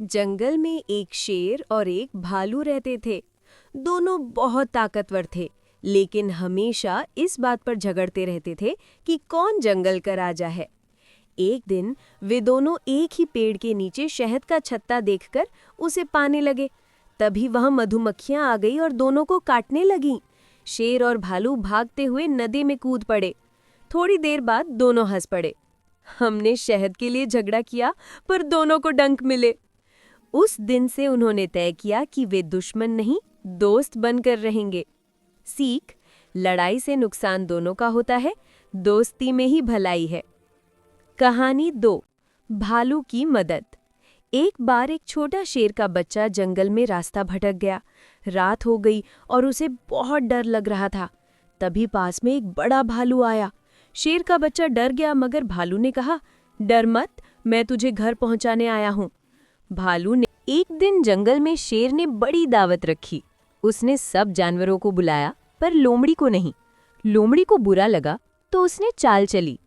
जंगल में एक शेर और एक भालू रहते थे। दोनों बहुत ताकतवर थे, लेकिन हमेशा इस बात पर झगड़ते रहते थे कि कौन जंगल का राजा है। एक दिन वे दोनों एक ही पेड़ के नीचे शहद का छत्ता देखकर उसे पाने लगे। तभी वहां मधुमक्खियां आ गई और दोनों को काटने लगीं। शेर और भालू भागते हुए नदी में कूद पड़े। थोड़ी देर बाद दोनों हंस पड़े। हमने शहद के लिए झगड़ा किया, पर दोनों को डंक मिले। उस दिन से उन्होंने तय किया कि वे दुश्मन नहीं, दोस्त बनकर रहेंगे। सीख: लड़ाई से नुकसान दोनों का होता है, दोस्ती में ही भलाई है। कहानी 2: भालू की मदद। एक बार एक छोटा शेर का बच्चा जंगल में रास्ता भटक गया। रात हो गई और उसे बहुत डर लग रहा था। तभी पास में एक बड़ा भालू आया। शेर का बच्चा डर गया, मगर भालू ने कहा, डर मत, मैं तुझे घर पहुंचाने आया हूं। भालू ने एक दिन जंगल में शेर ने बड़ी दावत रखी। उसने सब जानवरों को बुलाया, पर लोमड़ी को नहीं। लोमड़ी को बुरा लगा तो उसने चाल चली।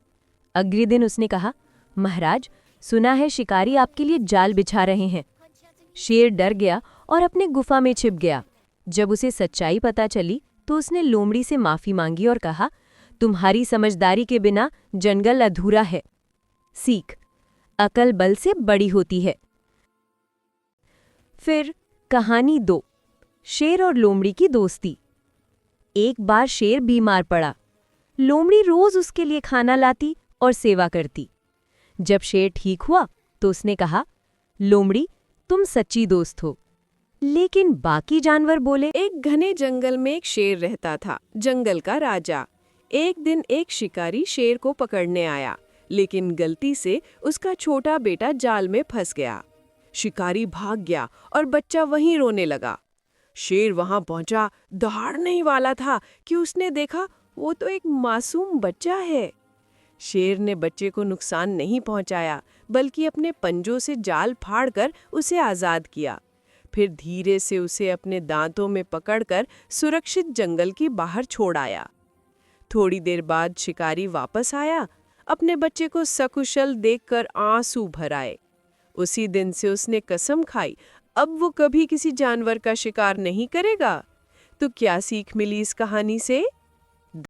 अगले दिन उसने कहा, महाराज, सुना है शिकारी आपके लिए जाल बिछा रहे हैं। शेर डर गया और अपने गुफा में छिप गया। जब उसे सच्चाई पता चली तो उसने लोमड़ी से माफी मांगी और कहा, तुम्हारी समझदारी के बिना जंगल अधूरा है। सीख: अकल बल से बड़ी होती है। फिर कहानी 2: शेर और लोमड़ी की दोस्ती। एक बार शेर बीमार पड़ा। लोमड़ी रोज उसके लिए खाना लाती और सेवा करती। जब शेर ठीक हुआ तो उसने कहा, लोमड़ी, तुम सच्ची दोस्त हो। लेकिन बाकी जानवर बोले, एक घने जंगल में एक शेर रहता था, जंगल का राजा। एक दिन एक शिकारी शेर को पकड़ने आया, लेकिन गलती से उसका छोटा बेटा जाल में फंस गया। शिकारी भाग गया और बच्चा वहीं रोने लगा। शेर वहां पहुंचा, दहाड़ने ही वाला था कि उसने देखा वो तो एक मासूम बच्चा है। शेर ने बच्चे को नुकसान नहीं पहुंचाया, बल्कि अपने पंजों से जाल फाड़कर उसे आजाद किया। फिर धीरे से उसे अपने दांतों में पकड़कर सुरक्षित जंगल की बाहर छोड़ आया। थोड़ी देर बाद शिकारी वापस आया। अपने बच्चे को सकुशल देखकर आंसू भर आए। उसी दिन से उसने कसम खाई, अब वो कभी किसी जानवर का शिकार नहीं करेगा। तो क्या सीख मिली इस कहानी से?